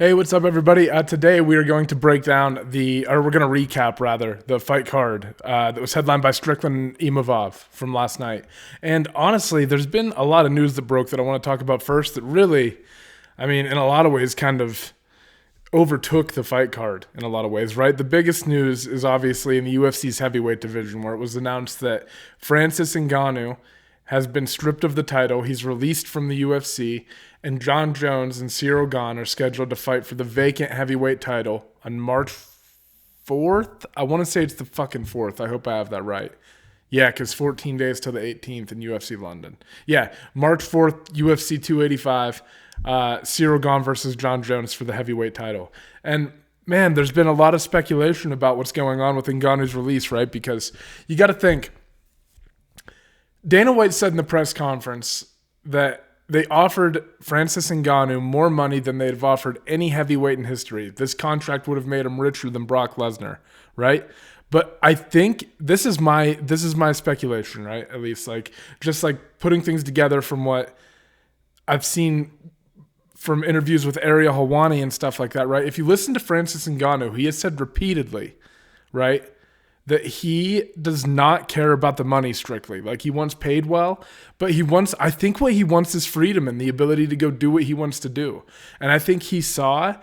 Hey, what's up, everybody? Today we are going to break down we're going to recap, rather, the fight card that was headlined by Strickland and Imavov from last night. And honestly, there's been a lot of news that broke that I want to talk about first that really, in a lot of ways, kind of overtook the fight card in a lot of ways, right? The biggest news is obviously in the UFC's heavyweight division, where it was announced that Francis Ngannou has been stripped of the title. He's released from the UFC, and Jon Jones and Cyril Gane are scheduled to fight for the vacant heavyweight title on March 4th. I want to say it's the fucking 4th. I hope I have that right. Yeah, because 14 days till the 18th in UFC London. Yeah, March 4th, UFC 285, Cyril Gane versus Jon Jones for the heavyweight title. And man, there's been a lot of speculation about what's going on with Ngannou's release, right? Because you got to think, Dana White said in the press conference that they offered Francis Ngannou more money than they'd have offered any heavyweight in history. This contract would have made him richer than Brock Lesnar, right? But I think this is my speculation, right? At least just putting things together from what I've seen from interviews with Ariel Helwani and stuff like that, right? If you listen to Francis Ngannou, he has said repeatedly, right, that he does not care about the money strictly. Like, he wants paid well, but I think what he wants is freedom and the ability to go do what he wants to do. And I think he saw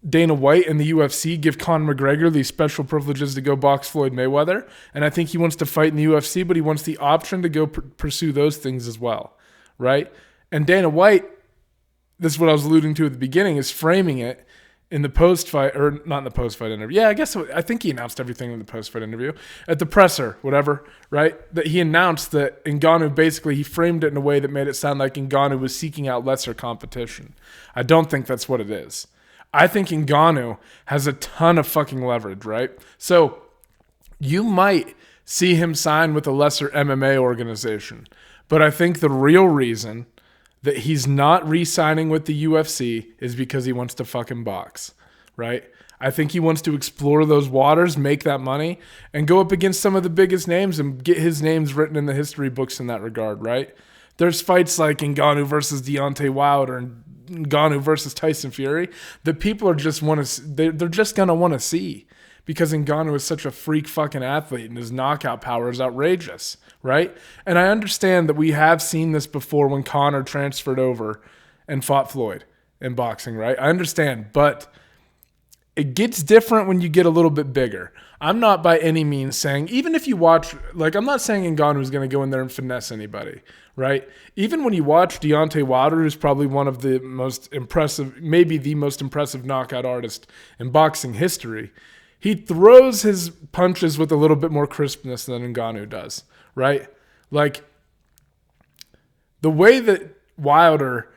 Dana White and the UFC give Conor McGregor these special privileges to go box Floyd Mayweather. And I think he wants to fight in the UFC, but he wants the option to go pursue those things as well, right? And Dana White, this is what I was alluding to at the beginning, is framing it in the post-fight, or not in the post-fight interview. Yeah, I think he announced everything in the post-fight interview. At the presser, whatever, right? That he announced that Ngannou, basically, he framed it in a way that made it sound like Ngannou was seeking out lesser competition. I don't think that's what it is. I think Ngannou has a ton of fucking leverage, right? So you might see him sign with a lesser MMA organization, but I think the real reason that he's not re-signing with the UFC is because he wants to fucking box, right? I think he wants to explore those waters, make that money, and go up against some of the biggest names and get his names written in the history books in that regard, right? There's fights like Ngannou versus Deontay Wilder and Ngannou versus Tyson Fury that people are just they're just gonna want to see, because Ngannou is such a freak fucking athlete and his knockout power is outrageous, right? And I understand that we have seen this before when Conor transferred over and fought Floyd in boxing, right? I understand, but it gets different when you get a little bit bigger. I'm not by any means saying, even if you watch, I'm not saying Ngannou is going to go in there and finesse anybody, right? Even when you watch Deontay Wilder, who's probably one of the most impressive, maybe the most impressive knockout artist in boxing history, he throws his punches with a little bit more crispness than Ngannou does, right? Like, the way that Wilder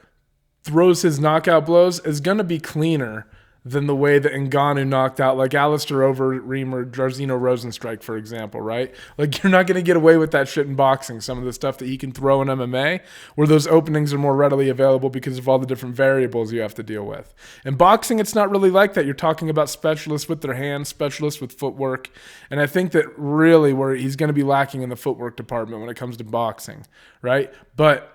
throws his knockout blows is going to be cleaner than the way that Ngannou knocked out, like, Alistair Overeem or Jairzinho Rozenstruik, for example, right? Like, you're not going to get away with that shit in boxing, some of the stuff that he can throw in MMA, where those openings are more readily available because of all the different variables you have to deal with. In boxing, it's not really like that. You're talking about specialists with their hands, specialists with footwork, and I think that really where he's going to be lacking in the footwork department when it comes to boxing, right? But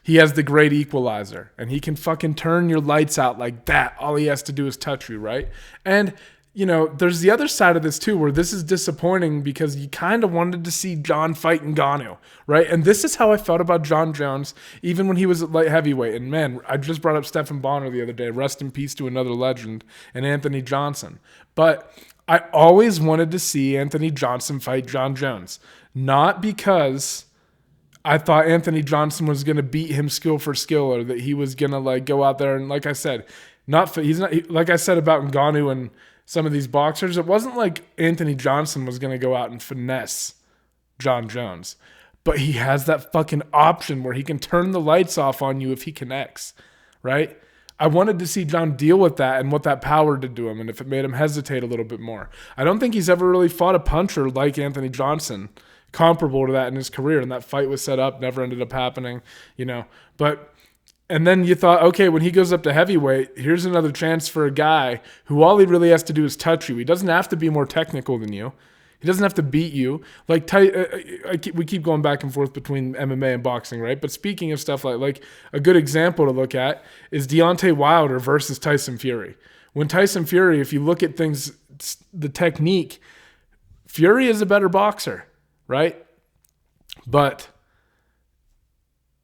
he has the great equalizer, and he can fucking turn your lights out like that. All he has to do is touch you, right? And, there's the other side of this too, where this is disappointing because you kind of wanted to see Jon fight Ngannou, right? And this is how I felt about Jon Jones, even when he was at light heavyweight. And man, I just brought up Stephan Bonner the other day. Rest in peace to another legend, and Anthony Johnson. But I always wanted to see Anthony Johnson fight Jon Jones, not because I thought Anthony Johnson was going to beat him skill for skill, or that he was going to go out there and, like I said, like I said about Ngannou and some of these boxers, it wasn't like Anthony Johnson was going to go out and finesse Jon Jones, but he has that fucking option where he can turn the lights off on you if he connects, right? I wanted to see Jon deal with that and what that power did to him, and if it made him hesitate a little bit more. I don't think he's ever really fought a puncher like Anthony Johnson, comparable to that in his career, and that fight was set up, never ended up happening, and then you thought, okay, when he goes up to heavyweight, here's another chance for a guy who all he really has to do is touch you. He doesn't have to be more technical than you. He doesn't have to beat you. Like we keep going back and forth between MMA and boxing, right? But speaking of stuff like a good example to look at is Deontay Wilder versus Tyson Fury. When Tyson Fury, if you look at things, the technique, Fury is a better boxer, right? But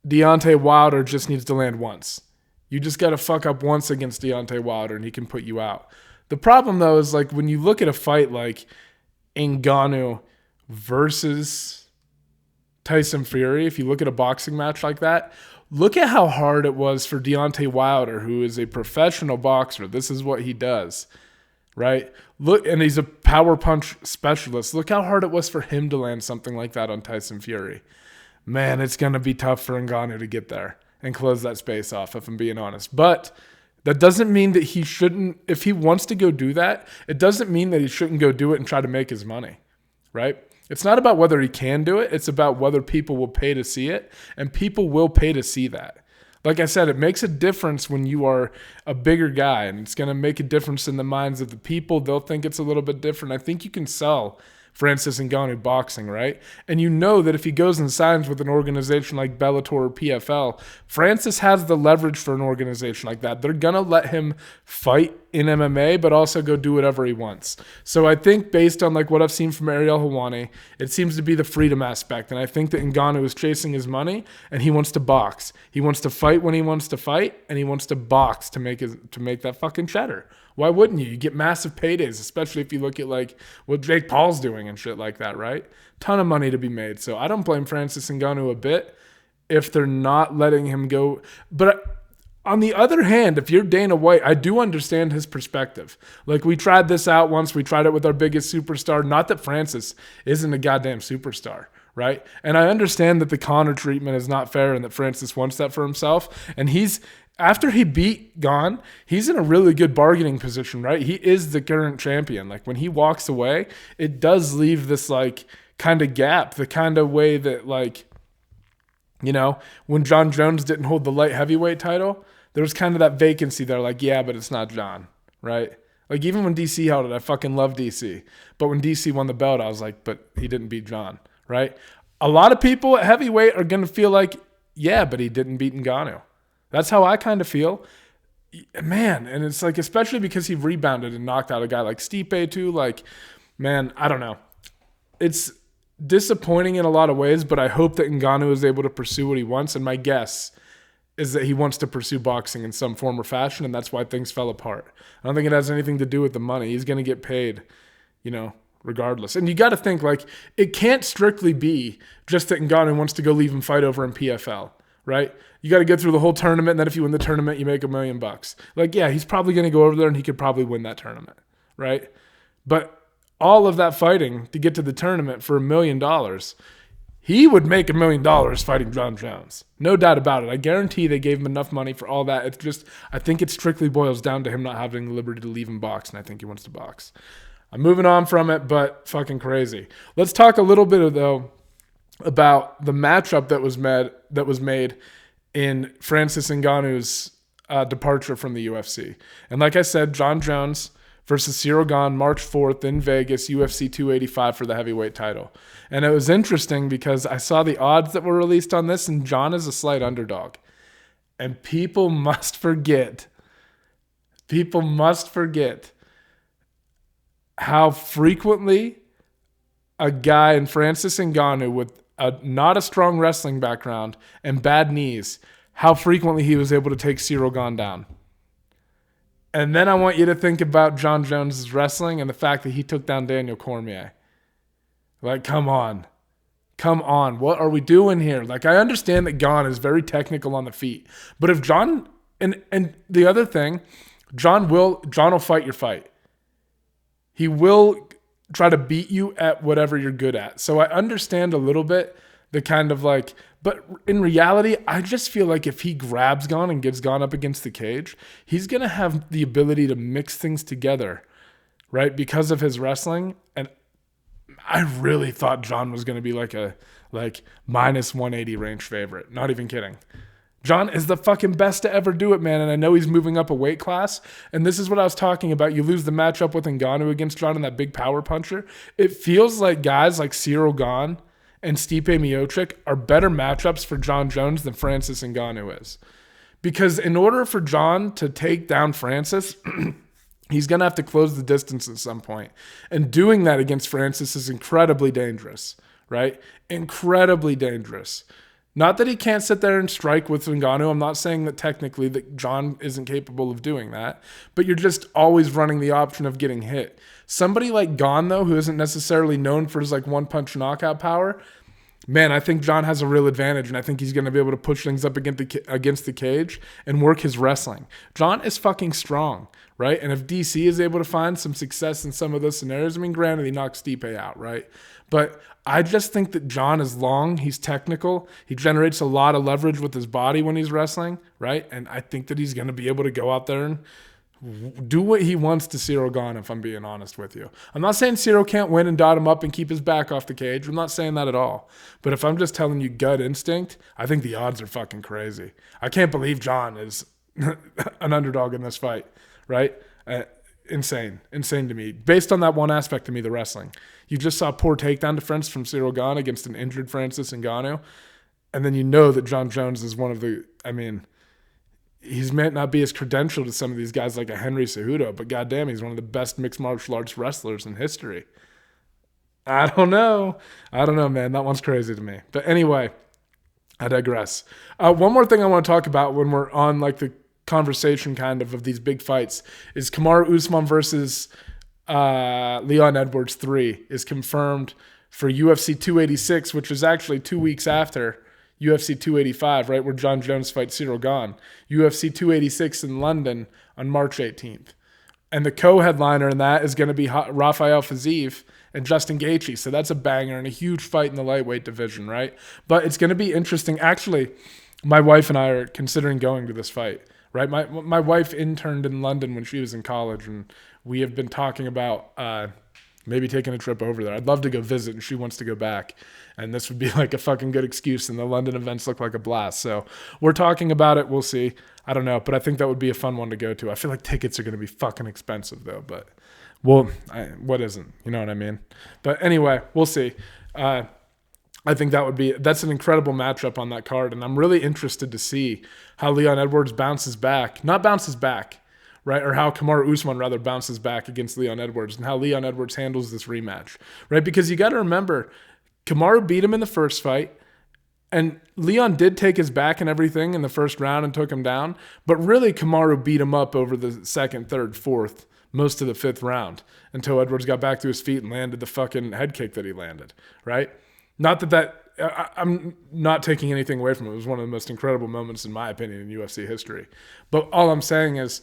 Deontay Wilder just needs to land once. You just got to fuck up once against Deontay Wilder and he can put you out. The problem, though, is like when you look at a fight like Ngannou versus Tyson Fury, if you look at a boxing match like that, look at how hard it was for Deontay Wilder, who is a professional boxer. This is what he does, right? Look, and he's a power punch specialist. Look how hard it was for him to land something like that on Tyson Fury. Man, it's going to be tough for Ngannou to get there and close that space off, if I'm being honest. But that doesn't mean that he shouldn't, if he wants to go do that, it doesn't mean that he shouldn't go do it and try to make his money, right? It's not about whether he can do it. It's about whether people will pay to see it, and people will pay to see that. Like I said, it makes a difference when you are a bigger guy, and it's going to make a difference in the minds of the people. They'll think it's a little bit different. I think you can sell Francis Ngannou boxing, right? And you know that if he goes and signs with an organization like Bellator or PFL, Francis has the leverage for an organization like that. They're going to let him fight in MMA, but also go do whatever he wants. So I think based on like what I've seen from Ariel Helwani, it seems to be the freedom aspect. And I think that Ngannou is chasing his money and he wants to box. He wants to fight when he wants to fight, and he wants to box to make that fucking cheddar. Why wouldn't you? You get massive paydays, especially if you look at like what Jake Paul's doing and shit like that, right? Ton of money to be made. So I don't blame Francis Ngannou a bit if they're not letting him go. But on the other hand, if you're Dana White, I do understand his perspective. Like we tried this out once. We tried it with our biggest superstar. Not that Francis isn't a goddamn superstar, right? And I understand that the Conor treatment is not fair and that Francis wants that for himself. And after he beat Gane, he's in a really good bargaining position, right? He is the current champion. Like when he walks away, it does leave this like kind of gap, the kind of way that like, you know, when John Jones didn't hold the light heavyweight title, there was kind of that vacancy there. Like, yeah, but it's not John, right? Like even when DC held it, I fucking love DC. But when DC won the belt, I was like, but he didn't beat John, right? A lot of people at heavyweight are going to feel like, yeah, but he didn't beat Ngannou. That's how I kind of feel. Man, and it's like, especially because he rebounded and knocked out a guy like Stipe too. Like, man, I don't know. It's disappointing in a lot of ways, but I hope that Ngannou is able to pursue what he wants. And my guess is that he wants to pursue boxing in some form or fashion, and that's why things fell apart. I don't think it has anything to do with the money. He's going to get paid, you know, regardless. And you got to think, like, it can't strictly be just that Ngannou wants to go leave and fight over in PFL, right? You got to get through the whole tournament, and then if you win the tournament, you make $1 million. Like, yeah, he's probably going to go over there, and he could probably win that tournament, right? But all of that fighting to get to the tournament for $1 million, he would make $1 million fighting John Jones. No doubt about it. I guarantee they gave him enough money for all that. It's just, I think it strictly boils down to him not having the liberty to leave and box, and I think he wants to box. I'm moving on from it, but fucking crazy. Let's talk a little bit, though, about the matchup that was made in Francis Ngannou's departure from the UFC. And like I said, John Jones versus Cyril Gane, March 4th in Vegas, UFC 285 for the heavyweight title. And it was interesting because I saw the odds that were released on this, and John is a slight underdog. And people must forget how frequently a guy in Francis Ngannou with not a strong wrestling background and bad knees, how frequently he was able to take Cyril Gane down. And then I want you to think about John Jones' wrestling and the fact that he took down Daniel Cormier. Like, come on. What are we doing here? Like, I understand that Gane is very technical on the feet, but if John, and the other thing, John will fight your fight. He will try to beat you at whatever you're good at. So I understand a little bit the kind of like, but in reality, I just feel like if he grabs Gane and gets Gane up against the cage, he's going to have the ability to mix things together, right? Because of his wrestling. And I really thought John was going to be like a minus 180 range favorite. Not even kidding. John is the fucking best to ever do it, man. And I know he's moving up a weight class. And this is what I was talking about. You lose the matchup with Ngannou against John and that big power puncher. It feels like guys like Cyril Gane and Stipe Miocic are better matchups for John Jones than Francis Ngannou is. Because in order for John to take down Francis, he's going to have to close the distance at some point. And doing that against Francis is incredibly dangerous, right? Incredibly dangerous. Not that he can't sit there and strike with Ngannou. I'm not saying that technically that John isn't capable of doing that, but you're just always running the option of getting hit. Somebody like Gane, though, who isn't necessarily known for his like one-punch knockout power, man, I think John has a real advantage, and I think he's going to be able to push things up against the cage and work his wrestling. John is fucking strong, right? And if DC is able to find some success in some of those scenarios, I mean, granted, he knocks Stipe out, right? But I just think that John is long, he's technical, he generates a lot of leverage with his body when he's wrestling, right? And I think that he's going to be able to go out there and do what he wants to Cyril Gane, if I'm being honest with you. I'm not saying Cyril can't win and dot him up and keep his back off the cage. I'm not saying that at all. But if I'm just telling you gut instinct, I think the odds are fucking crazy. I can't believe John is an underdog in this fight, right? Insane to me. Based on that one aspect to me, the wrestling. You just saw poor takedown defense from Cyril Gane against an injured Francis Ngannou. And then you know that John Jones is one of the, I mean, he's might not be as credentialed as some of these guys like a Henry Cejudo, but goddamn, he's one of the best mixed martial arts wrestlers in history. I don't know, man. That one's crazy to me. But anyway, I digress. One more thing I want to talk about when we're on like the conversation kind of these big fights is Kamaru Usman versus Leon Edwards 3 is confirmed for UFC 286, which is actually 2 weeks after UFC 285, right, where John Jones fights Cyril Gane. UFC 286 in London on March 18th. And the co-headliner in that is going to be Rafael Fiziev and Justin Gaethje. So that's a banger and a huge fight in the lightweight division, right? But it's going to be interesting. Actually, my wife and I are considering going to this fight, right? My wife interned in London when she was in college, and we have been talking about maybe taking a trip over there. I'd love to go visit, and she wants to go back. And this would be like a fucking good excuse, and the London events look like a blast. So we're talking about it. We'll see. I don't know, but I think that would be a fun one to go to. I feel like tickets are going to be fucking expensive, though. But, well, what isn't? You know what I mean? But anyway, we'll see. I think that's an incredible matchup on that card, and I'm really interested to see how Leon Edwards not bounces back, right? Or how Kamaru Usman rather bounces back against Leon Edwards, and how Leon Edwards handles this rematch, right? Because you got to remember, Kamaru beat him in the first fight, and Leon did take his back and everything in the first round and took him down, but really Kamaru beat him up over the second, third, fourth, most of the fifth round until Edwards got back to his feet and landed the fucking head kick that he landed, right? Not that I'm not taking anything away from it. It was one of the most incredible moments, in my opinion, in UFC history. But all I'm saying is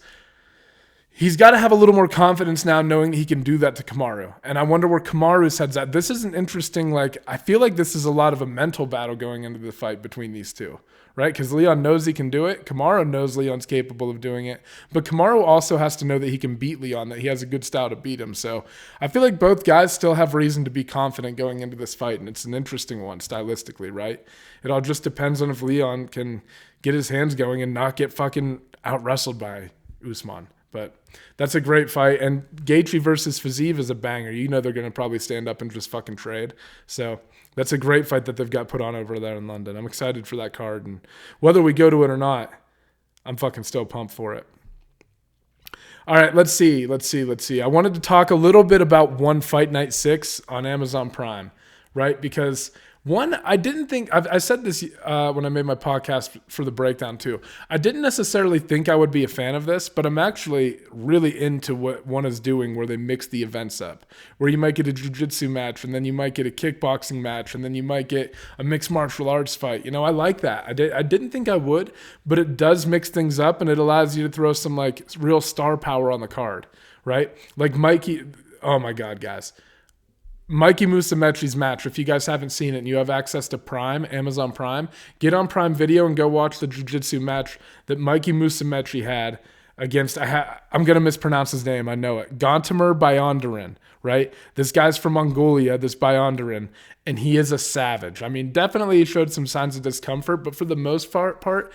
he's got to have a little more confidence now knowing he can do that to Kamaru. And I wonder where Kamaru's head's at. This is an interesting, I feel like this is a lot of a mental battle going into the fight between these two, right? Because Leon knows he can do it. Kamaru knows Leon's capable of doing it. But Kamaru also has to know that he can beat Leon, that he has a good style to beat him. So I feel like both guys still have reason to be confident going into this fight. And it's an interesting one stylistically, right? It all just depends on if Leon can get his hands going and not get fucking out-wrestled by Usman. But that's a great fight. And Gaethje versus Fiziev is a banger. You know they're going to probably stand up and just fucking trade. So that's a great fight that they've got put on over there in London. I'm excited for that card. And whether we go to it or not, I'm fucking still pumped for it. All right, let's see. I wanted to talk a little bit about One Fight Night 6 on Amazon Prime, right? Because one, I didn't think, I said this when I made my podcast for the breakdown too. I didn't necessarily think I would be a fan of this, but I'm actually really into what One is doing where they mix the events up. Where you might get a jiu-jitsu match, and then you might get a kickboxing match, and then you might get a mixed martial arts fight. You know, I like that. I didn't think I would, but it does mix things up, and it allows you to throw some like real star power on the card, right? Like Mikey, oh my God, guys. Mikey Musumeci's match, if you guys haven't seen it and you have access to Prime, Amazon Prime, get on Prime Video and go watch the jiu-jitsu match that Mikey Musumeci had against, I'm going to mispronounce his name, I know it, Gantamer Bayondarin, right? This guy's from Mongolia, this Bayondarin, and he is a savage. I mean, definitely he showed some signs of discomfort, but for the most part,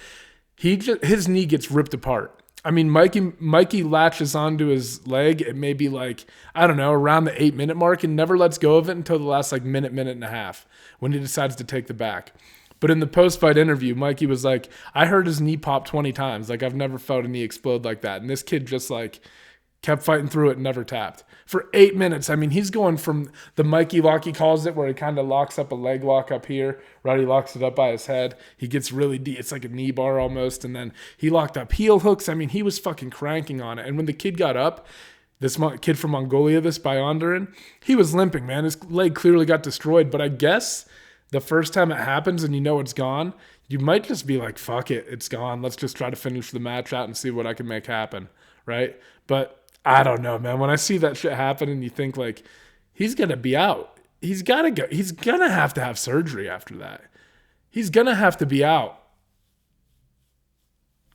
his knee gets ripped apart. I mean, Mikey latches onto his leg at maybe like, I don't know, around the 8-minute mark and never lets go of it until the last like minute and a half when he decides to take the back. But in the post-fight interview, Mikey was like, I heard his knee pop 20 times. Like, I've never felt a knee explode like that. And this kid just like kept fighting through it and never tapped. For 8 minutes, I mean, he's going from the Mikey lock, he calls it, where he kind of locks up a leg lock up here, right? He locks it up by his head. He gets really deep. It's like a knee bar almost. And then he locked up heel hooks. I mean, he was fucking cranking on it. And when the kid got up, this kid from Mongolia, this Biondarin, he was limping, man. His leg clearly got destroyed. But I guess the first time it happens and you know it's gone, you might just be like, fuck it, it's gone. Let's just try to finish the match out and see what I can make happen, right? But I don't know, man. When I see that shit happen and you think like, he's going to be out. He's got to go. He's going to have surgery after that. He's going to have to be out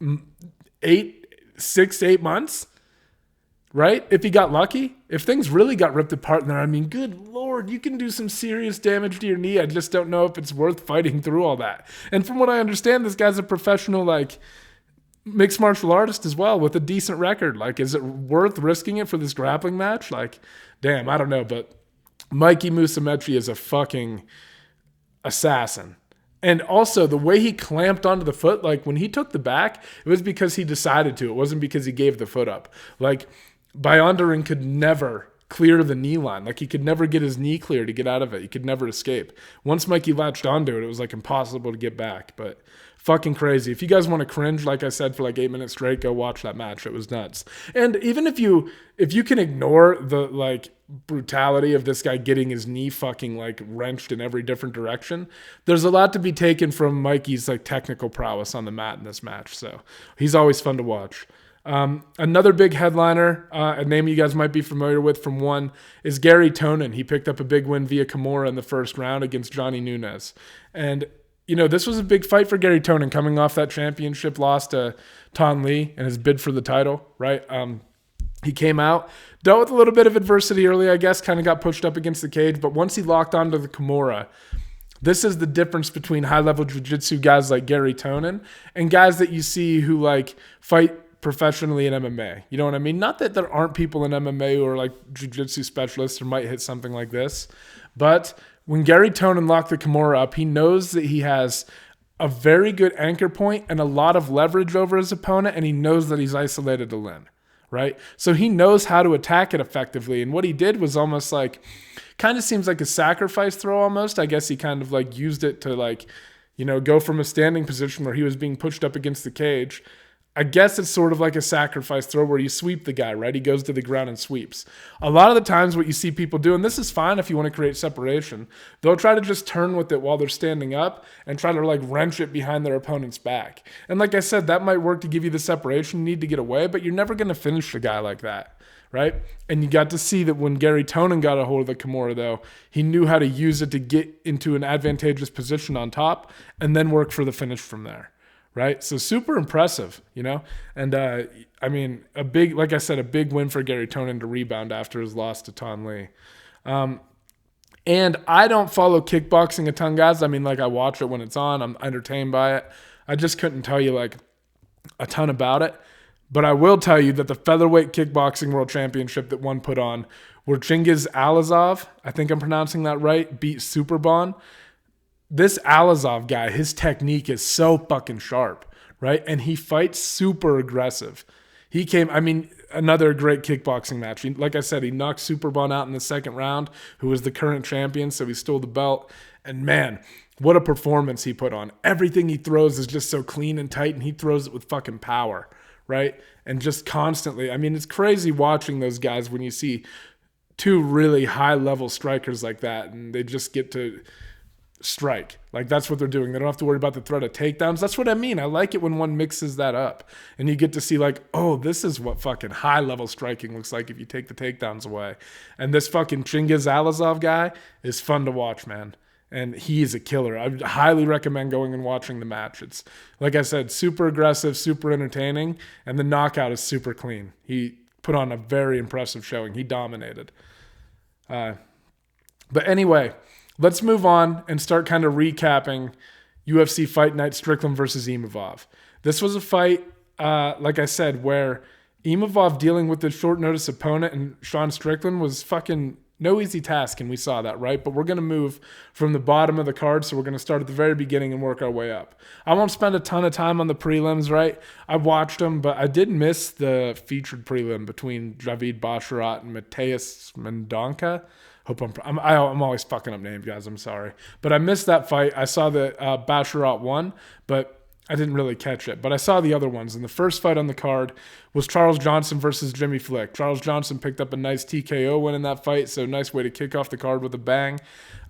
6 to 8 months, right? If he got lucky, if things really got ripped apart in there, I mean, good Lord, you can do some serious damage to your knee. I just don't know if it's worth fighting through all that. And from what I understand, this guy's a professional, like, mixed martial artist as well with a decent record. Like, is it worth risking it for this grappling match? Like, damn, I don't know. But Mikey Musumeci is a fucking assassin. And also the way he clamped onto the foot, like when he took the back, it was because he decided to. It wasn't because he gave the foot up. Like, Biondarin could never clear the knee line. Like, he could never get his knee clear to get out of it. He could never escape. Once Mikey latched onto it, it was like impossible to get back. But fucking crazy. If you guys want to cringe, like I said, for like 8 minutes straight, go watch that match. It was nuts. And even if you can ignore the like brutality of this guy getting his knee fucking like wrenched in every different direction, there's a lot to be taken from Mikey's like technical prowess on the mat in this match. So he's always fun to watch. Another big headliner, a name you guys might be familiar with from one, is Gary Tonin. He picked up a big win via Kimura in the first round against Johnny Nunes. And you know, this was a big fight for Gary Tonin coming off that championship loss to Ton Lee and his bid for the title, right? He came out, dealt with a little bit of adversity early, I guess, kind of got pushed up against the cage. But once he locked onto the Kimura, this is the difference between high-level jiu-jitsu guys like Gary Tonin and guys that you see who, like, fight professionally in MMA. You know what I mean? Not that there aren't people in MMA who are, like, jiu-jitsu specialists or might hit something like this, but when Gary Tonin locked the Kimura up, he knows that he has a very good anchor point and a lot of leverage over his opponent, and he knows that he's isolated to Lin, right? So he knows how to attack it effectively, and what he did was almost like, kind of seems like a sacrifice throw almost. I guess he kind of like used it to like, you know, go from a standing position where he was being pushed up against the cage. I guess it's sort of like a sacrifice throw where you sweep the guy, right? He goes to the ground and sweeps. A lot of the times what you see people do, and this is fine if you want to create separation, they'll try to just turn with it while they're standing up and try to like wrench it behind their opponent's back. And like I said, that might work to give you the separation you need to get away, but you're never going to finish a guy like that, right? And you got to see that when Gary Tonin got a hold of the Kimura, though, he knew how to use it to get into an advantageous position on top and then work for the finish from there. Right? So super impressive, you know? And I mean, like I said, a big win for Gary Tonin to rebound after his loss to Ton Lee. And I don't follow kickboxing a ton, guys. I mean, like I watch it when it's on. I'm entertained by it. I just couldn't tell you like a ton about it. But I will tell you that the featherweight kickboxing world championship that one put on, where Chingiz Alazov, I think I'm pronouncing that right, beat Superbon. This Alazov guy, his technique is so fucking sharp, right? And he fights super aggressive. Another great kickboxing match. Like I said, he knocked Superbon out in the second round, who was the current champion, so he stole the belt. And man, what a performance he put on. Everything he throws is just so clean and tight, and he throws it with fucking power, right? And just constantly. I mean, it's crazy watching those guys when you see two really high-level strikers like that, and they just get to strike. Like, that's what they're doing. They don't have to worry about the threat of takedowns. That's what I mean. I like it when one mixes that up and you get to see like, oh, this is what fucking high level striking looks like if you take the takedowns away. And this fucking Chingiz Alazov guy is fun to watch, man. And he is a killer. I would highly recommend going and watching the match. It's, like I said, super aggressive, super entertaining, and the knockout is super clean. He put on a very impressive showing. He dominated. But anyway, let's move on and start kind of recapping UFC Fight Night Strickland versus Imavov. This was a fight, like I said, where Imavov dealing with the short notice opponent and Sean Strickland was fucking no easy task, and we saw that, right? But we're going to move from the bottom of the card, so we're going to start at the very beginning and work our way up. I won't spend a ton of time on the prelims, right? I watched them, but I did miss the featured prelim between Javid Basharat and Mateus Mendonca. Hope I'm always fucking up names, guys. I'm sorry. But I missed that fight. I saw that Basharat won, but I didn't really catch it, but I saw the other ones. And the first fight on the card was Charles Johnson versus Jimmy Flick. Charles Johnson picked up a nice TKO win in that fight, so nice way to kick off the card with a bang.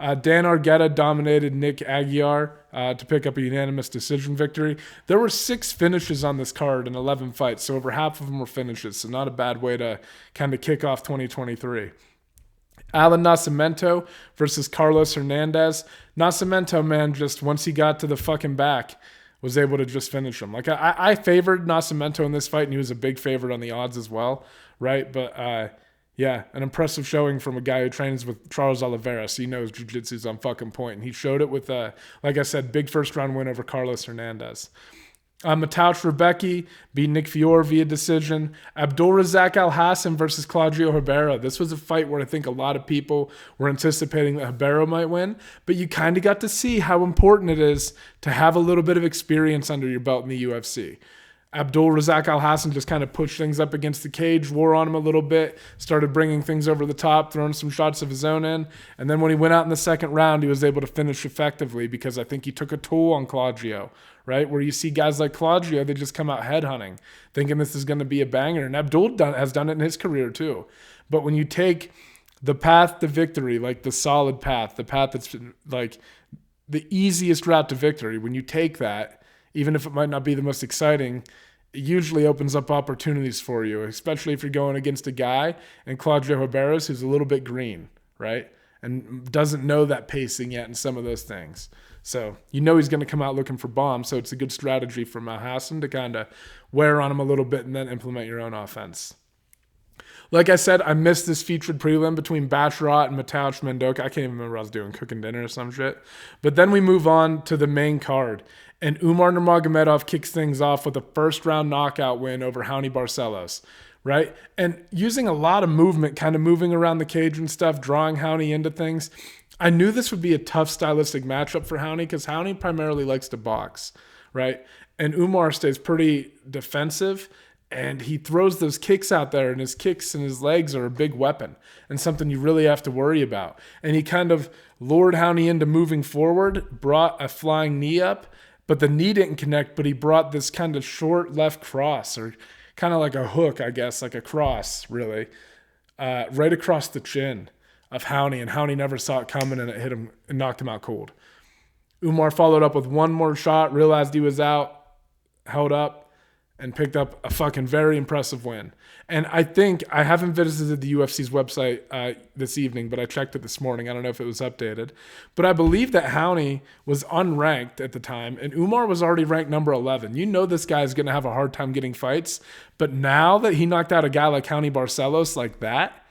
Dan Argueta dominated Nick Aguiar to pick up a unanimous decision victory. There were 6 finishes on this card in 11 fights, so over half of them were finishes, so not a bad way to kind of kick off 2023. Alan Nascimento versus Carlos Hernandez. Nascimento, man, just once he got to the fucking back, was able to just finish him. Like I favored Nascimento in this fight, and he was a big favorite on the odds as well, right? But yeah, an impressive showing from a guy who trains with Charles Oliveira, so he knows jiu-jitsu's on fucking point. And he showed it with, like I said, big first-round win over Carlos Hernandez. Mateusz Rebecki beat Nick Fiore via decision. Abdulrazak Alhassan versus Claudio Ribeiro. This was a fight where I think a lot of people were anticipating that Ribeiro might win, but you kind of got to see how important it is to have a little bit of experience under your belt in the UFC. Abdulrazak Alhassan just kind of pushed things up against the cage, wore on him a little bit, started bringing things over the top, throwing some shots of his own in. And then when he went out in the second round, he was able to finish effectively because I think he took a toll on Claudio, right? Where you see guys like Claudio, they just come out headhunting, thinking this is going to be a banger. And Abdul has done it in his career too. But when you take the path to victory, like the solid path, the path that's like the easiest route to victory, when you take that, even if it might not be the most exciting, it usually opens up opportunities for you, especially if you're going against a guy, and Claudio Ribeiro, who's a little bit green, right? And doesn't know that pacing yet in some of those things. So you know he's going to come out looking for bombs, so it's a good strategy from Alhassan to kind of wear on him a little bit and then implement your own offense. Like I said, I missed this featured prelim between Basharat and Mateusz Mendonca. I can't even remember what I was doing, cooking dinner or some shit. But then we move on to the main card. And Umar Nurmagomedov kicks things off with a first-round knockout win over Raoni Barcelos, right? And using a lot of movement, kind of moving around the cage and stuff, drawing Raoni into things. I knew this would be a tough stylistic matchup for Raoni because Raoni primarily likes to box, right? And Umar stays pretty defensive, and he throws those kicks out there, and his kicks and his legs are a big weapon and something you really have to worry about. And he kind of lured Raoni into moving forward, brought a flying knee up, but the knee didn't connect, but he brought this kind of short left cross, or kind of like a hook, I guess, like a cross, really, right across the chin of Raoni, and Raoni never saw it coming, and it hit him and knocked him out cold. Umar followed up with one more shot, realized he was out, held up, and picked up a fucking very impressive win. And I think, I haven't visited the UFC's website this evening, but I checked it this morning. I don't know if it was updated. But I believe that Raoni was unranked at the time, and Umar was already ranked number 11. You know this guy's going to have a hard time getting fights. But now that he knocked out a guy like Raoni Barcelos like that,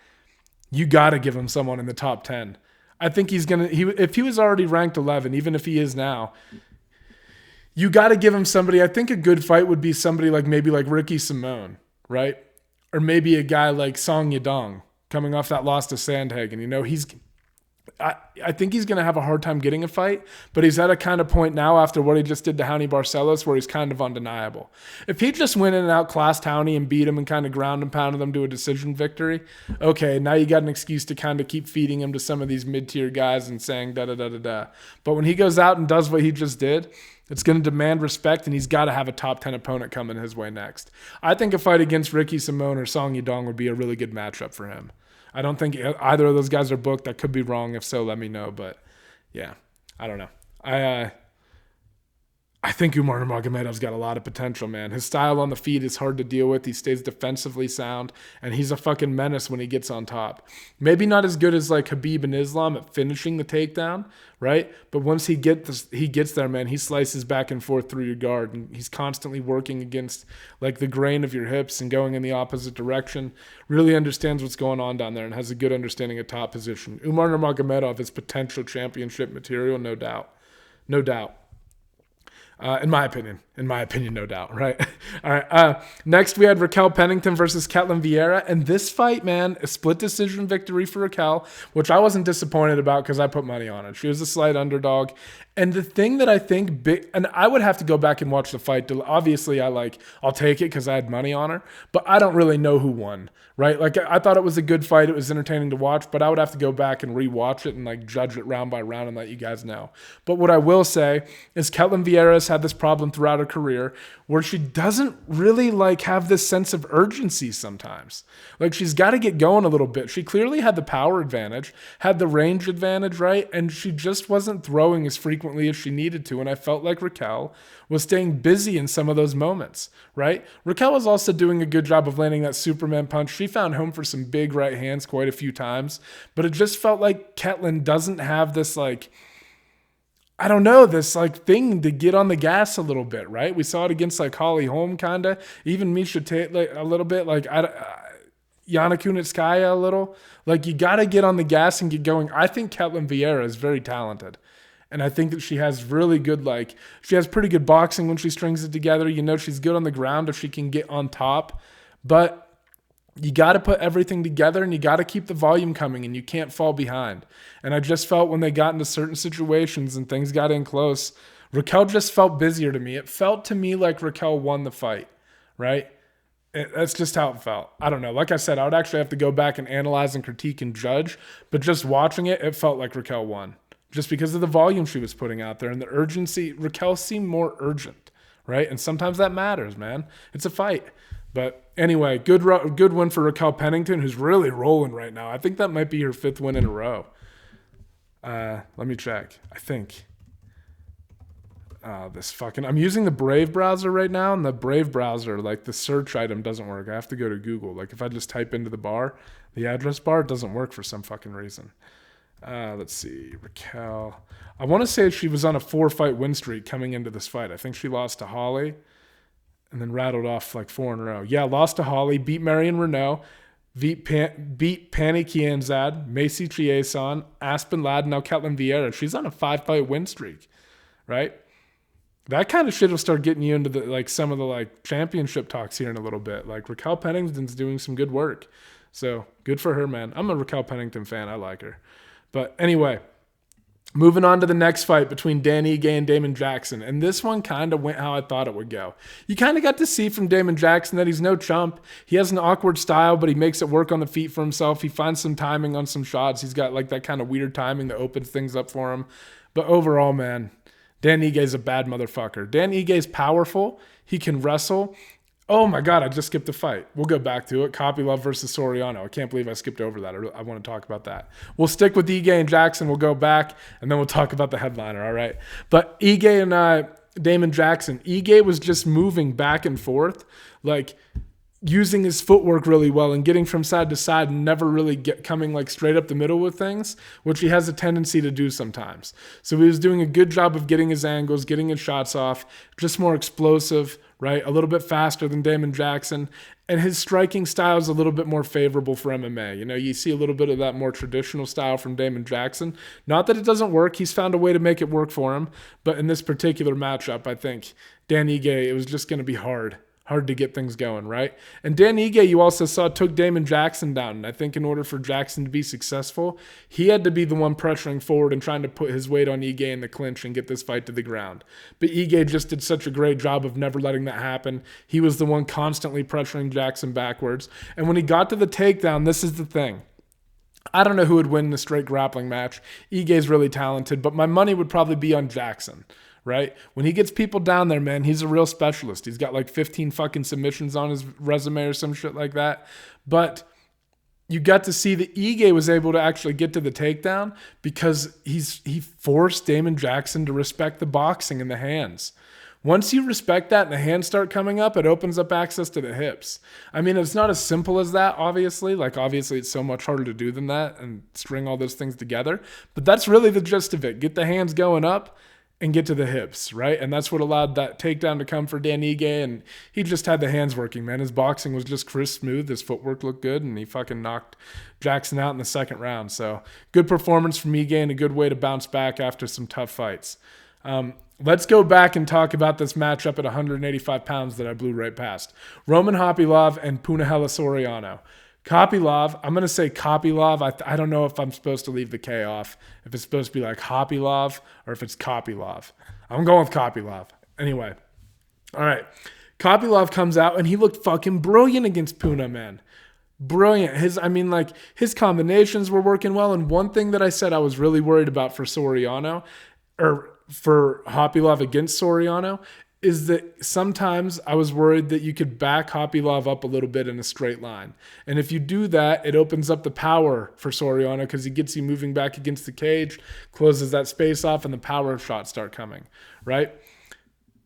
you got to give him someone in the top 10. I think he's going to, if he was already ranked 11, even if he is now, you got to give him somebody. I think a good fight would be somebody like maybe like Ricky Simone, right? Or maybe a guy like Song Yadong coming off that loss to Sandhagen. You know, I think he's going to have a hard time getting a fight, but he's at a kind of point now after what he just did to Raoni Barcelos where he's kind of undeniable. If he just went in and outclassed Raoni and beat him and kind of ground and pounded him to a decision victory, okay, now you got an excuse to kind of keep feeding him to some of these mid-tier guys and saying da-da-da-da-da. But when he goes out and does what he just did, it's going to demand respect, and he's got to have a top 10 opponent coming his way next. I think a fight against Ricky Simone or Song Yadong would be a really good matchup for him. I don't think either of those guys are booked. I could be wrong. If so, let me know. But, yeah, I don't know. I think Umar Nurmagomedov's got a lot of potential, man. His style on the feet is hard to deal with. He stays defensively sound, and he's a fucking menace when he gets on top. Maybe not as good as like Khabib and Islam at finishing the takedown, right? But once he gets there, man, he slices back and forth through your guard, and he's constantly working against like the grain of your hips and going in the opposite direction. Really understands what's going on down there and has a good understanding of top position. Umar Nurmagomedov is potential championship material, no doubt. No doubt. In my opinion. In my opinion, no doubt, right? All right. Next, we had Raquel Pennington versus Ketlen Vieira. And this fight, man, a split decision victory for Raquel, which I wasn't disappointed about because I put money on it. She was a slight underdog. And the thing that I think big, and I would have to go back and watch the fight. Obviously, I'll take it because I had money on her, but I don't really know who won, right? Like, I thought it was a good fight. It was entertaining to watch, but I would have to go back and rewatch it and like judge it round by round and let you guys know. But what I will say is Ketlen Vieira has had this problem throughout her career where she doesn't really like have this sense of urgency sometimes. Like, she's got to get going a little bit. She clearly had the power advantage, had the range advantage, right? And she just wasn't throwing as frequently as she needed to. And I felt like Raquel was staying busy in some of those moments, right? Raquel was also doing a good job of landing that Superman punch. She found home for some big right hands quite a few times, but it just felt like Ketlen doesn't have this like, I don't know, this like thing to get on the gas a little bit, right? We saw it against like Holly Holm kind of, even Misha Tate like, a little bit, like Yana Kunitskaya a little. Like, you got to get on the gas and get going. I think Ketlen Vieira is very talented. And I think that she has really good, like, she has pretty good boxing when she strings it together. You know, she's good on the ground if she can get on top. But you got to put everything together and you got to keep the volume coming and you can't fall behind. And I just felt when they got into certain situations and things got in close, Raquel just felt busier to me. It felt to me like Raquel won the fight, right? That's just how it felt. I don't know. Like I said, I would actually have to go back and analyze and critique and judge. But just watching it, it felt like Raquel won. Just because of the volume she was putting out there and the urgency. Raquel seemed more urgent, right? And sometimes that matters, man. It's a fight. But anyway, good win for Raquel Pennington, who's really rolling right now. I think that might be her 5th win in a row. Let me check. I think. I'm using the Brave browser right now, and the Brave browser, like the search item doesn't work. I have to go to Google. Like if I just type into the bar, the address bar, it doesn't work for some fucking reason. Let's see, Raquel. I want to say she was on a 4-fight win streak coming into this fight. I think she lost to Holly and then rattled off like 4 in a row. Yeah, lost to Holly, beat Marion Renault, beat Pani Kianzad, Macy Chiasson, Aspen Ladd, now Ketlen Vieira. She's on a 5-fight win streak, right? That kind of shit will start getting you into the like some of the like championship talks here in a little bit. Like Raquel Pennington's doing some good work. So good for her, man. I'm a Raquel Pennington fan. I like her. But anyway, moving on to the next fight between Dan Ige and Damon Jackson. And this one kind of went how I thought it would go. You kind of got to see from Damon Jackson that he's no chump. He has an awkward style, but he makes it work on the feet for himself. He finds some timing on some shots. He's got like that kind of weird timing that opens things up for him. But overall, man, Dan Ige's a bad motherfucker. Dan Ige's powerful. He can wrestle. Oh my God, I just skipped a fight. We'll go back to it. Kopylov versus Soriano. I can't believe I skipped over that. I want to talk about that. We'll stick with Ige and Jackson. We'll go back, and then we'll talk about the headliner, all right? But Ige and Damon Jackson. Ige was just moving back and forth, like using his footwork really well and getting from side to side and never really coming like straight up the middle with things, which he has a tendency to do sometimes. So he was doing a good job of getting his angles, getting his shots off, just more explosive, right? A little bit faster than Damon Jackson. And his striking style is a little bit more favorable for MMA. You know, you see a little bit of that more traditional style from Damon Jackson. Not that it doesn't work. He's found a way to make it work for him. But in this particular matchup, I think Dan Ige, it was just going to be hard to get things going, right? And Dan Ige, you also saw, took Damon Jackson down. And I think in order for Jackson to be successful, he had to be the one pressuring forward and trying to put his weight on Ige in the clinch and get this fight to the ground. But Ige just did such a great job of never letting that happen. He was the one constantly pressuring Jackson backwards. And when he got to the takedown, this is the thing. I don't know who would win the straight grappling match. Ige's really talented, but my money would probably be on Jackson. Right? When he gets people down there, man, he's a real specialist. He's got like 15 fucking submissions on his resume or some shit like that. But you got to see that Ige was able to actually get to the takedown because he forced Damon Jackson to respect the boxing and the hands. Once you respect that and the hands start coming up, it opens up access to the hips. I mean, it's not as simple as that, obviously. Like, obviously, it's so much harder to do than that and string all those things together. But that's really the gist of it. Get the hands going up and get to the hips, right? And that's what allowed that takedown to come for Dan Ige, and he just had the hands working, man. His boxing was just crisp, smooth. His footwork looked good, and he fucking knocked Jackson out in the second round. So good performance from Ige and a good way to bounce back after some tough fights. Let's go back and talk about this matchup at 185 pounds that I blew right past. Roman Kopylov and Punahele Soriano. Kopylov, I'm going to say Kopylov. I don't know if I'm supposed to leave the K off, if it's supposed to be like Kopylov or if it's Kopylov. I'm going with Kopylov. Anyway, all right. Kopylov comes out and he looked fucking brilliant against Puna, man. Brilliant. His combinations were working well. And one thing that I said I was really worried about for Soriano, or for Kopylov against Soriano, is that sometimes I was worried that you could back Kopylov up a little bit in a straight line. And if you do that, it opens up the power for Soriano because he gets you moving back against the cage, closes that space off, and the power shots start coming, right?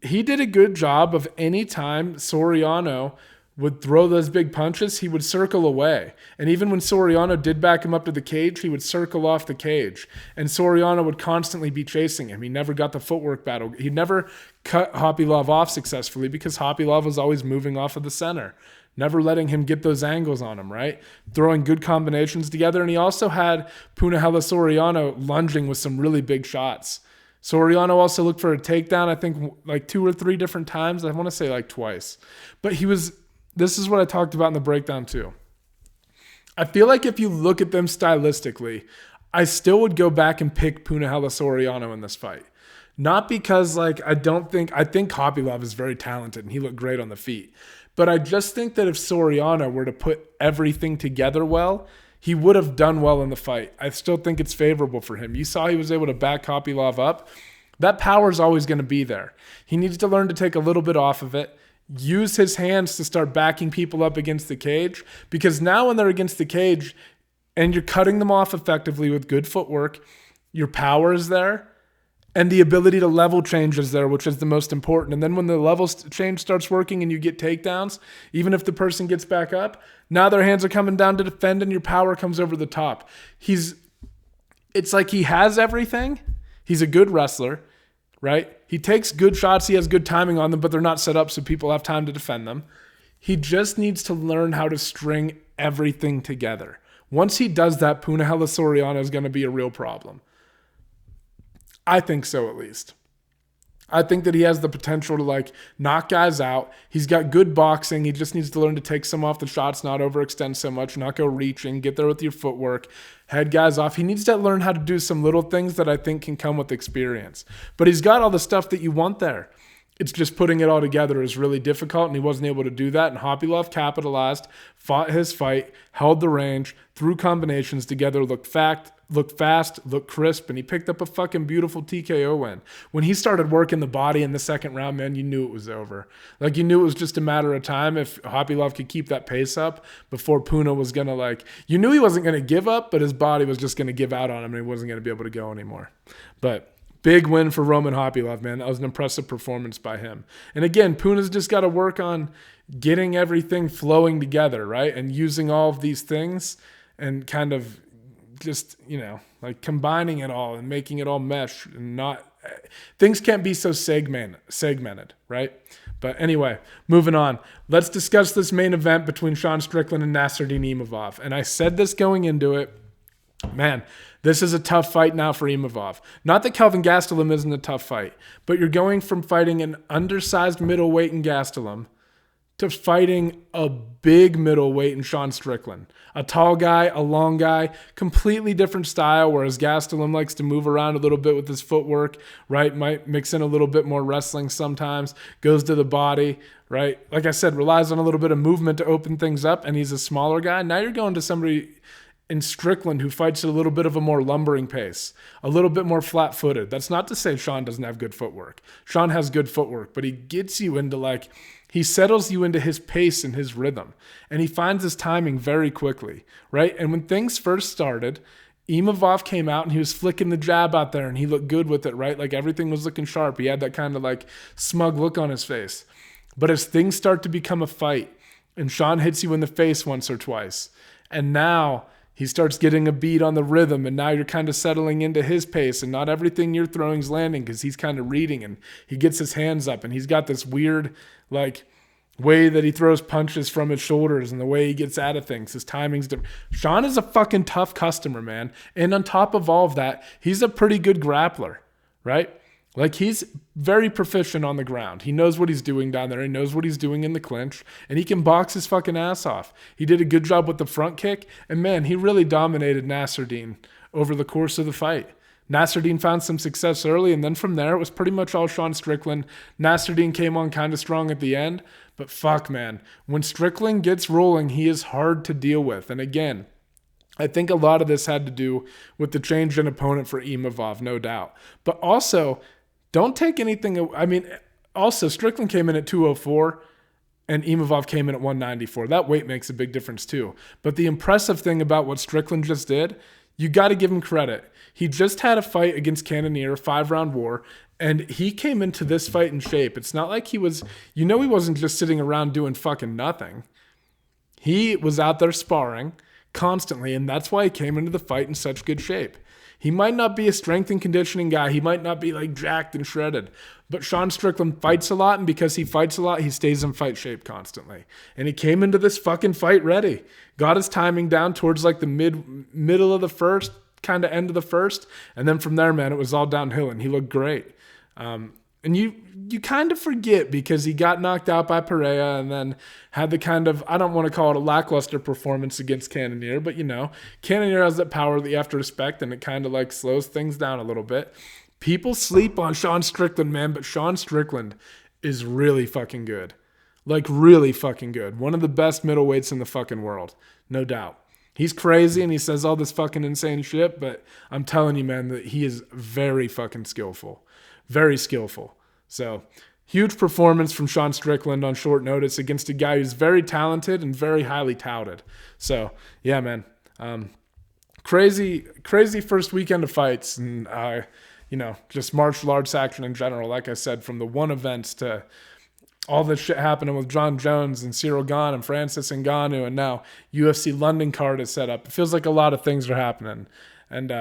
He did a good job of any time Soriano would throw those big punches, he would circle away. And even when Soriano did back him up to the cage, he would circle off the cage. And Soriano would constantly be chasing him. He never got the footwork battle. He never cut Kopylov off successfully because Kopylov was always moving off of the center, never letting him get those angles on him, right? Throwing good combinations together. And he also had Punahele Soriano lunging with some really big shots. Soriano also looked for a takedown, I think like 2 or 3 different times. I want to say like twice. But this is what I talked about in the breakdown too. I feel like if you look at them stylistically, I still would go back and pick Punahele Soriano in this fight. Not because I think Kopylov is very talented and he looked great on the feet. But I just think that if Soriano were to put everything together well, he would have done well in the fight. I still think it's favorable for him. You saw he was able to back Kopylov up. That power is always going to be there. He needs to learn to take a little bit off of it. Use his hands to start backing people up against the cage, because now when they're against the cage and you're cutting them off effectively with good footwork, your power is there and the ability to level change is there, which is the most important. And then when the level change starts working and you get takedowns, even if the person gets back up, now their hands are coming down to defend and your power comes over the top. It's like he has everything. He's a good wrestler, right? He takes good shots. He has good timing on them, but they're not set up so people have time to defend them. He just needs to learn how to string everything together. Once he does that, Punahele Soriano is going to be a real problem. I think so, at least. I think that he has the potential to knock guys out. He's got good boxing. He just needs to learn to take some off the shots, not overextend so much, not go reaching, get there with your footwork, head guys off. He needs to learn how to do some little things that I think can come with experience. But he's got all the stuff that you want there. It's just putting it all together is really difficult, and he wasn't able to do that. And Kopylov capitalized, fought his fight, held the range, threw combinations together, looked fast, looked crisp, and he picked up a fucking beautiful TKO win. When he started working the body in the second round, man, you knew it was over. You knew it was just a matter of time if Kopylov could keep that pace up before Puna was going to you knew he wasn't going to give up, but his body was just going to give out on him and he wasn't going to be able to go anymore. But big win for Roman Kopylov, man. That was an impressive performance by him. And again, Puna's just got to work on getting everything flowing together, right? And using all of these things and kind of just, combining it all and making it all mesh and things can't be so segmented, right? But anyway, moving on. Let's discuss this main event between Sean Strickland and Nasruddin Imavov. And I said this going into it, man, this is a tough fight now for Imavov. Not that Kelvin Gastelum isn't a tough fight, but you're going from fighting an undersized middleweight in Gastelum to fighting a big middleweight in Sean Strickland. A tall guy, a long guy, completely different style, whereas Gastelum likes to move around a little bit with his footwork, right? Might mix in a little bit more wrestling sometimes, goes to the body, right? Like I said, relies on a little bit of movement to open things up, and he's a smaller guy. Now you're going to somebody in Strickland who fights at a little bit of a more lumbering pace, a little bit more flat-footed. That's not to say Sean doesn't have good footwork. Sean has good footwork, but he gets you into he settles you into his pace and his rhythm, and he finds his timing very quickly, right? And when things first started, Imavov came out and he was flicking the jab out there and he looked good with it, right? Everything was looking sharp. He had that kind of smug look on his face. But as things start to become a fight and Sean hits you in the face once or twice, and now he starts getting a beat on the rhythm, and now you're kind of settling into his pace, and not everything you're throwing is landing because he's kind of reading, and he gets his hands up, and he's got this weird, way that he throws punches from his shoulders and the way he gets out of things. His timing's different. Sean is a fucking tough customer, man. And on top of all of that, he's a pretty good grappler, right? Like, he's very proficient on the ground. He knows what he's doing down there. He knows what he's doing in the clinch, and he can box his fucking ass off. He did a good job with the front kick, and man, he really dominated Nasruddin over the course of the fight. Nasruddin found some success early, and then from there, it was pretty much all Sean Strickland. Nasruddin came on kind of strong at the end, but fuck, man. When Strickland gets rolling, he is hard to deal with. And again, I think a lot of this had to do with the change in opponent for Imavov, no doubt. But also, don't take anything. I mean, also, Strickland came in at 204 and Imavov came in at 194. That weight makes a big difference too. But the impressive thing about what Strickland just did, you got to give him credit. He just had a fight against Cannonier, a 5-round war, and he came into this fight in shape. It's not like he was, he wasn't just sitting around doing fucking nothing. He was out there sparring constantly, and that's why he came into the fight in such good shape. He might not be a strength and conditioning guy. He might not be like jacked and shredded. But Sean Strickland fights a lot, and because he fights a lot, he stays in fight shape constantly. And he came into this fucking fight ready. Got his timing down towards like the middle of the first, kind of end of the first. And then from there, man, it was all downhill, and he looked great. And you kind of forget because he got knocked out by Pereira and then had the kind of, I don't want to call it a lackluster performance against Cannonier, but Cannonier has that power that you have to respect, and it kind of like slows things down a little bit. People sleep on Sean Strickland, man, but Sean Strickland is really fucking good. Like, really fucking good. One of the best middleweights in the fucking world, no doubt. He's crazy and he says all this fucking insane shit, but I'm telling you, man, that he is very fucking skillful. Very skillful. So, huge performance from Sean Strickland on short notice against a guy who's very talented and very highly touted. So, yeah, man. Crazy first weekend of fights, and just martial arts action in general. Like I said, from the one events to all this shit happening with John Jones and Cyril Gane and Francis Ngannou, and now UFC London card is set up. It feels like a lot of things are happening, and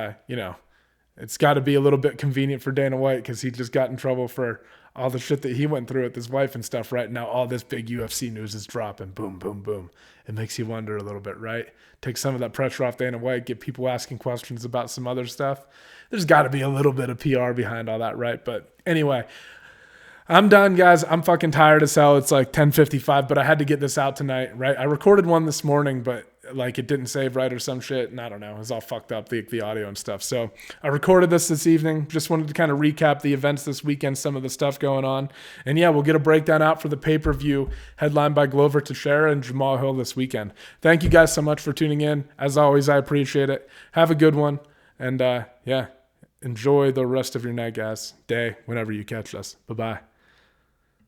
it's got to be a little bit convenient for Dana White because he just got in trouble for all the shit that he went through with his wife and stuff. Right now, all this big UFC news is dropping. Boom, boom, boom. It makes you wonder a little bit, right? Take some of that pressure off Dana White, get people asking questions about some other stuff. There's got to be a little bit of PR behind all that, right? But anyway, I'm done, guys. I'm fucking tired as hell. It's like 10:55, but I had to get this out tonight, right? I recorded one this morning, but like it didn't save right or some shit, and I don't know. It was all fucked up, the audio and stuff. So I recorded this evening. Just wanted to kind of recap the events this weekend, some of the stuff going on. And yeah, we'll get a breakdown out for the pay-per-view headlined by Glover Teixeira and Jamal Hill this weekend. Thank you guys so much for tuning in. As always, I appreciate it. Have a good one. And enjoy the rest of your night, guys. Day, whenever you catch us. Bye-bye.